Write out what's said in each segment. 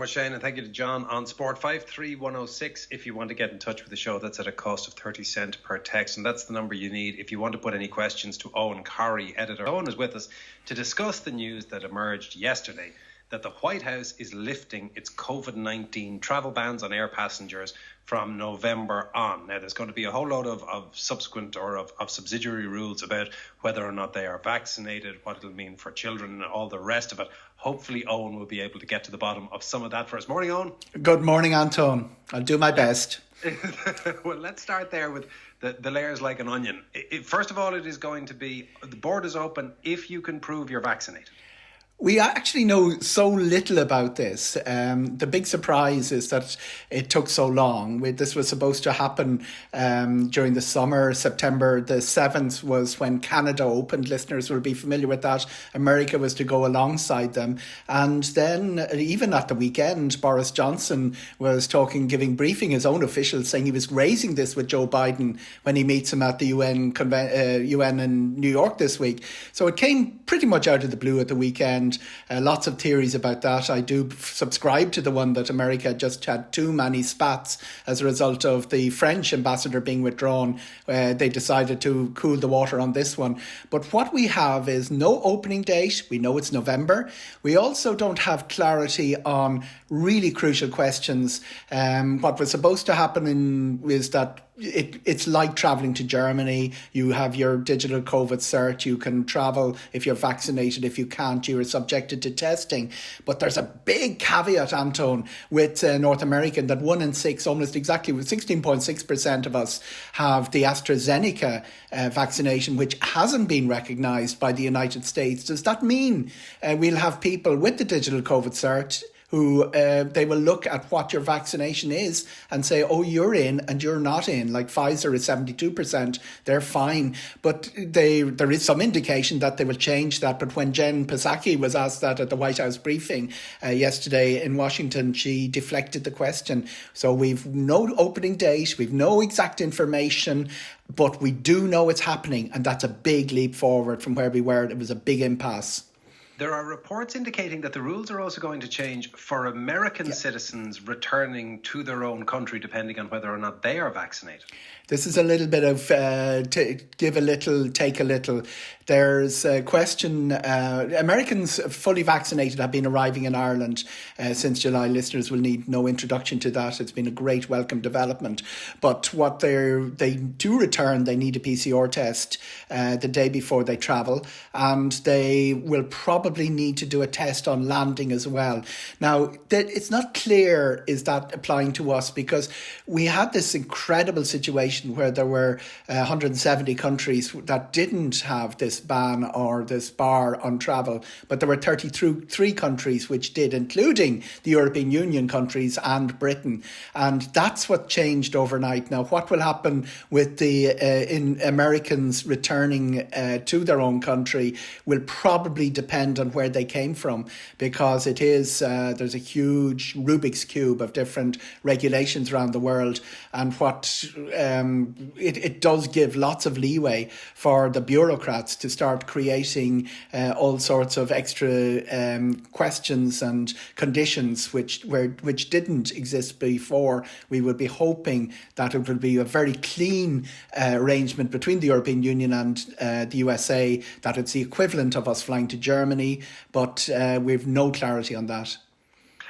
much, Shane, and thank you to John on Sport 53106. If you want to get in touch with the show, that's at a cost of 30 cents per text, and that's the number you need if you want to put any questions to Owen Corrie, editor. Owen is with us to discuss the news that emerged yesterday that the White House is lifting its COVID-19 travel bans on air passengers from November on. Now, there's going to be a whole load of subsequent or of subsidiary rules about whether or not they are vaccinated, what it'll mean for children and all the rest of it. Hopefully, Owen will be able to get to the bottom of some of that for us. Morning, Owen. Good morning, Anton. I'll do my best. Well, let's start there with the layers like an onion. First of all, it is going to be, the borders open if you can prove you're vaccinated. We actually know so little about this. The big surprise is that it took so long. This was supposed to happen during the summer. September the 7th was when Canada opened. Listeners will be familiar with that. America was to go alongside them. And then even at the weekend, Boris Johnson was giving briefing, his own officials, saying he was raising this with Joe Biden when he meets him at the UN in New York this week. So it came pretty much out of the blue at the weekend. Lots of theories about that. I do subscribe to the one that America just had too many spats as a result of the French ambassador being withdrawn. They decided to cool the water on this one. But what we have is no opening date. We know it's November. We also don't have clarity on really crucial questions. What was supposed to happen is that it's like travelling to Germany. You have your digital COVID cert. You can travel if you're vaccinated. If you can't, you are subjected to testing. But there's a big caveat, Anton, with North America, that 1 in 6, almost exactly 16.6% of us have the AstraZeneca vaccination, which hasn't been recognised by the United States. Does that mean we'll have people with the digital COVID cert who they will look at what your vaccination is and say, oh, you're in and you're not in? Like Pfizer is 72%, they're fine. But there is some indication that they will change that. But when Jen Psaki was asked that at the White House briefing yesterday in Washington, she deflected the question. So we've no opening date, we've no exact information, but we do know it's happening. And that's a big leap forward from where we were. It was a big impasse. There are reports indicating that the rules are also going to change for American citizens returning to their own country, depending on whether or not they are vaccinated. This is a little bit of give a little, take a little. There's a question. Americans fully vaccinated have been arriving in Ireland since July. Listeners will need no introduction to that. It's been a great welcome development. But what they do return, they need a PCR test the day before they travel. And they will probably need to do a test on landing as well. Now, it's not clear, is that applying to us? Because we had this incredible situation where there were 170 countries that didn't have this ban or this bar on travel, but there were 33 countries which did, including the European Union countries and Britain. And that's what changed overnight. Now, what will happen with the Americans returning to their own country will probably depend on where they came from, because it is there's a huge Rubik's Cube of different regulations around the world, and what it does give lots of leeway for the bureaucrats to start creating all sorts of extra questions and conditions which didn't exist before. We would be hoping that it would be a very clean arrangement between the European Union and the USA, that it's the equivalent of us flying to Germany, but we've no clarity on that.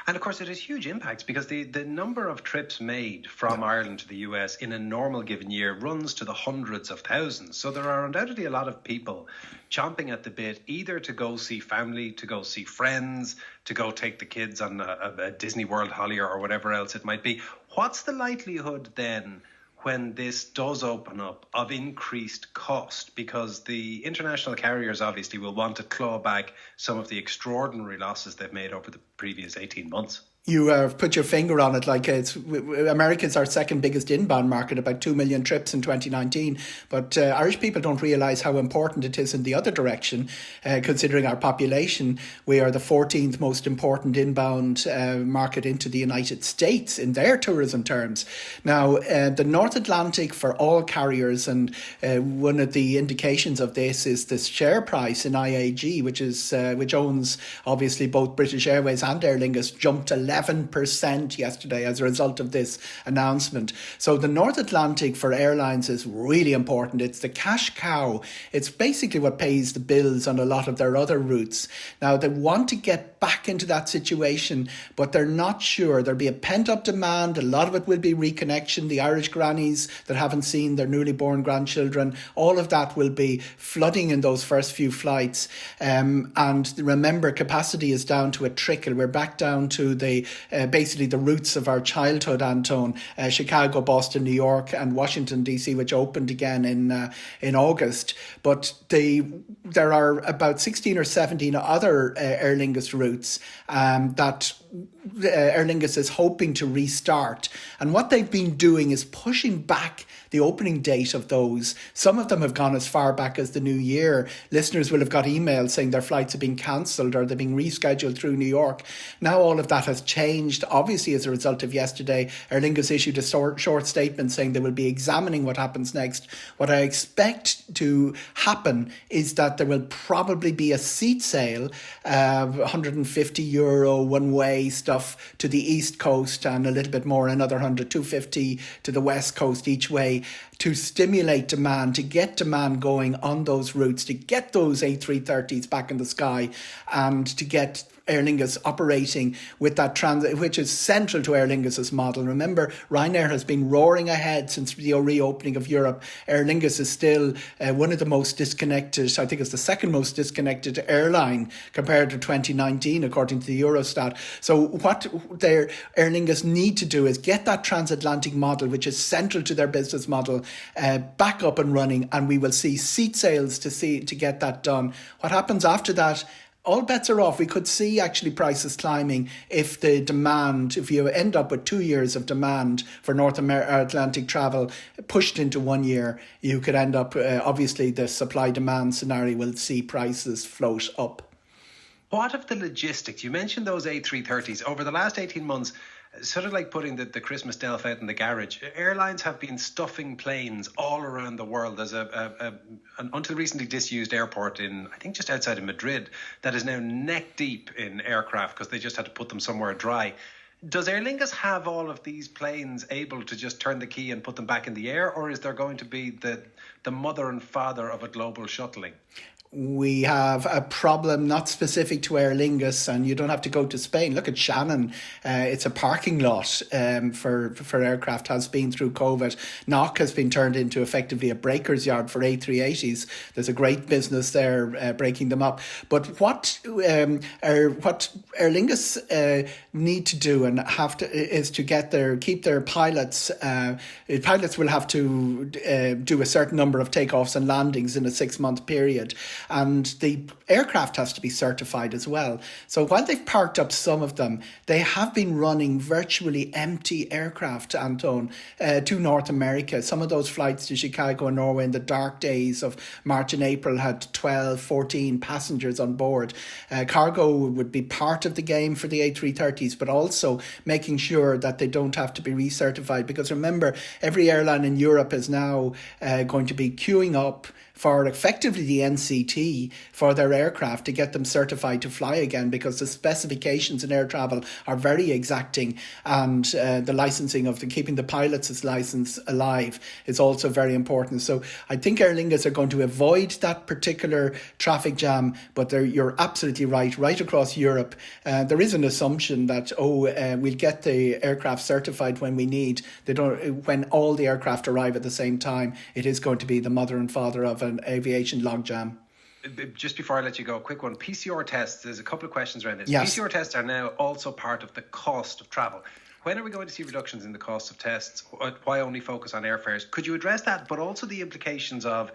And of course, it has huge impacts because the number of trips made from Ireland to the US in a normal given year runs to the hundreds of thousands. So there are undoubtedly a lot of people chomping at the bit, either to go see family, to go see friends, to go take the kids on a Disney World holiday or whatever else it might be. What's the likelihood then, when this does open up, of increased cost? Because the international carriers obviously will want to claw back some of the extraordinary losses they've made over the previous 18 months. You have put your finger on it. Like, America's our second biggest inbound market, about 2 million trips in 2019. But Irish people don't realise how important it is in the other direction, considering our population. We are the 14th most important inbound market into the United States in their tourism terms. Now, the North Atlantic for all carriers, and one of the indications of this is the share price in IAG, which owns obviously both British Airways and Aer Lingus, jumped 11% 11% yesterday as a result of this announcement. So the North Atlantic for airlines is really important. It's the cash cow. It's basically what pays the bills on a lot of their other routes. Now, they want to get back into that situation, but they're not sure. There'll be a pent-up demand. A lot of it will be reconnection. The Irish grannies that haven't seen their newly born grandchildren, all of that will be flooding in those first few flights. And remember, capacity is down to a trickle. We're back down to the basically the roots of our childhood, Antone. Chicago, Boston, New York and Washington, D.C., which opened again in August. But there are about 16 or 17 other Aer Lingus routes that Aer Lingus is hoping to restart. And what they've been doing is pushing back the opening date of those. Some of them have gone as far back as the new year. Listeners will have got emails saying their flights have been cancelled or they're being rescheduled through New York. Now all of that has changed, obviously as a result of yesterday. Aer Lingus issued a short statement saying they will be examining what happens next. What I expect to happen is that there will probably be a seat sale, €150 one-way stuff to the East Coast and a little bit more, another 250 to the West Coast each way, to stimulate demand, to get demand going on those routes, to get those A330s back in the sky and to get Aer Lingus operating with that transit, which is central to Aer Lingus's model. Remember, Ryanair has been roaring ahead since the reopening of Europe. Aer Lingus is still one of the most disconnected, I think it's the second most disconnected airline compared to 2019, according to the Eurostat. So what Aer Lingus need to do is get that transatlantic model, which is central to their business model, back up and running, and we will see seat sales to get that done. What happens after that? All bets are off. We could see actually prices climbing if you end up with 2 years of demand for North Atlantic travel pushed into 1 year, you could end up, obviously the supply-demand scenario will see prices float up. What of the logistics? You mentioned those A330s. Over the last 18 months, sort of like putting the Christmas Delph out in the garage, airlines have been stuffing planes all around the world. There's an until recently disused airport in, I think, just outside of Madrid that is now neck deep in aircraft because they just had to put them somewhere dry. Does Aer Lingus have all of these planes able to just turn the key and put them back in the air, or is there going to be the mother and father of a global shuttling? We have a problem not specific to Aer Lingus, and you don't have to go to Spain. Look at Shannon. It's a parking lot for aircraft, has been through COVID. Knock has been turned into effectively a breaker's yard for A380s. There's a great business there breaking them up. But what Aer Lingus need to do and have to is to keep their pilots. Pilots will have to do a certain number of takeoffs and landings in a 6-month period. And the aircraft has to be certified as well. So while they've parked up some of them, they have been running virtually empty aircraft, Antone, to North America. Some of those flights to Chicago and Norway in the dark days of March and April had 12, 14 passengers on board. Cargo would be part of the game for the A330s, but also making sure that they don't have to be recertified. Because remember, every airline in Europe is now going to be queuing up for effectively the NCT for their aircraft to get them certified to fly again, because the specifications in air travel are very exacting, and the licensing of keeping the pilot's license alive is also very important. So I think Aer Lingus are going to avoid that particular traffic jam, but you're absolutely right across Europe. There is an assumption that we'll get the aircraft certified when we need. When all the aircraft arrive at the same time, it is going to be the mother and father of an aviation logjam. Just before I let you go, a quick one. PCR tests, there's a couple of questions around this. Yes. PCR tests are now also part of the cost of travel. When are we going to see reductions in the cost of tests? Why only focus on airfares? Could you address that, but also the implications of,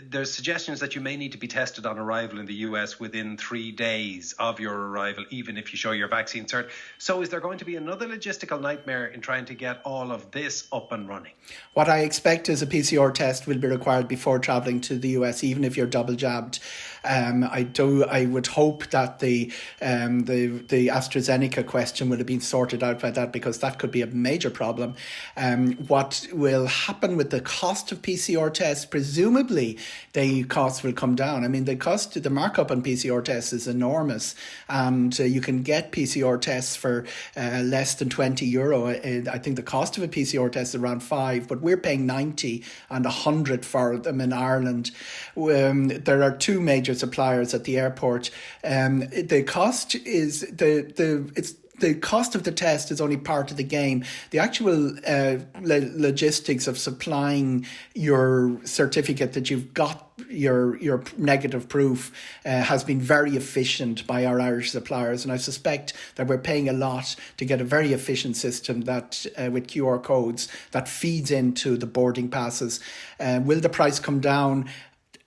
there's suggestions that you may need to be tested on arrival in the US within 3 days of your arrival, even if you show your vaccine cert. So is there going to be another logistical nightmare in trying to get all of this up and running? What I expect is a PCR test will be required before travelling to the US, even if you're double jabbed. I would hope that the AstraZeneca question will have been sorted out by that, because that could be a major problem. What will happen with the cost of PCR tests, presumably the costs will come down. I mean, the markup on PCR tests is enormous, and you can get PCR tests for less than €20. I think the cost of a PCR test is around €5, but we're paying 90 and 100 for them in Ireland. There are two major suppliers at the airport. The cost is the cost of the test is only part of the game. The actual logistics of supplying your certificate that you've got your negative proof has been very efficient by our Irish suppliers, and I suspect that we're paying a lot to get a very efficient system that with QR codes that feeds into the boarding passes. Will the price come down?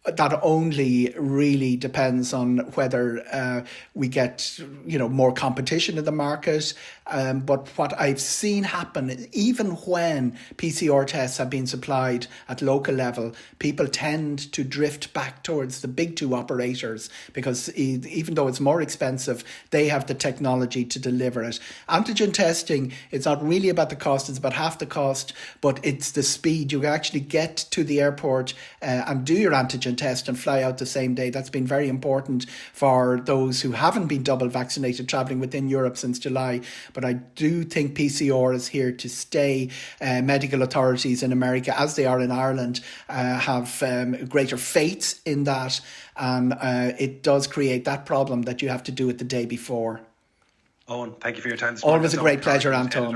That only really depends on whether we get, more competition in the market. But what I've seen happen, even when PCR tests have been supplied at local level, people tend to drift back towards the big two operators because even though it's more expensive, they have the technology to deliver it. Antigen testing, it's not really about the cost, it's about half the cost, but it's the speed. You can actually get to the airport and do your antigen test and fly out the same day. That's been very important for those who haven't been double vaccinated travelling within Europe since July. But I do think PCR is here to stay. Medical authorities in America, as they are in Ireland, have greater faith in that. And it does create that problem that you have to do it the day before. Owen, thank you for your time this morning. Always a great pleasure, Anton.